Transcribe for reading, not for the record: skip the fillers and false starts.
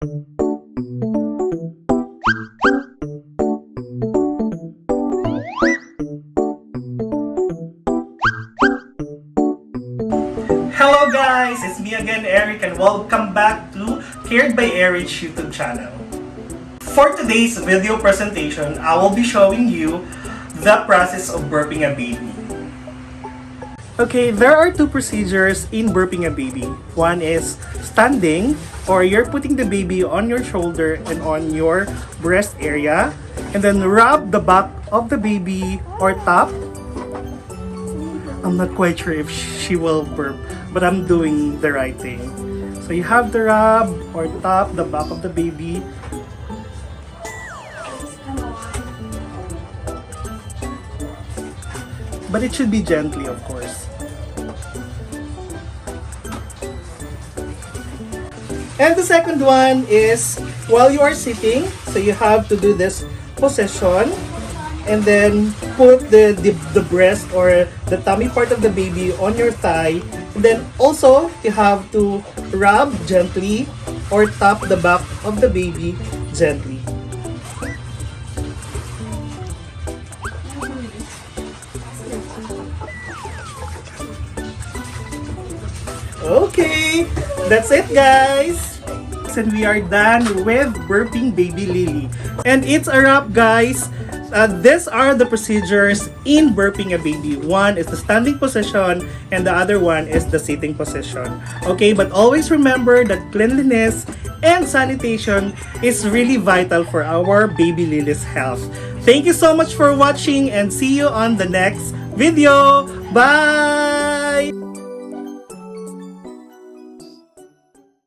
Hello guys! It's me again, Erich, and welcome back to Cared by Erich YouTube channel. For today's video presentation, I will be showing you the process of burping a baby. Okay, there are two procedures in burping a baby. One is standing, or you're putting the baby on your shoulder and on your breast area, and then rub the back of the baby or tap. I'm not quite sure if she will burp, but I'm doing the right thing. So you have to rub or tap the back of the baby. But it should be gently, of course. And the second one is while you are sitting, so you have to do this position and then put the breast or the tummy part of the baby on your thigh. And then also you have to rub gently or tap the back of the baby gently. Okay, that's it guys. And we are done with burping baby Lily. And it's a wrap guys. These are the procedures in burping a baby. One is the standing position and the other one is the sitting position. Okay, but always remember that cleanliness and sanitation is really vital for our baby Lily's health. Thank you so much for watching and see you on the next video. Bye!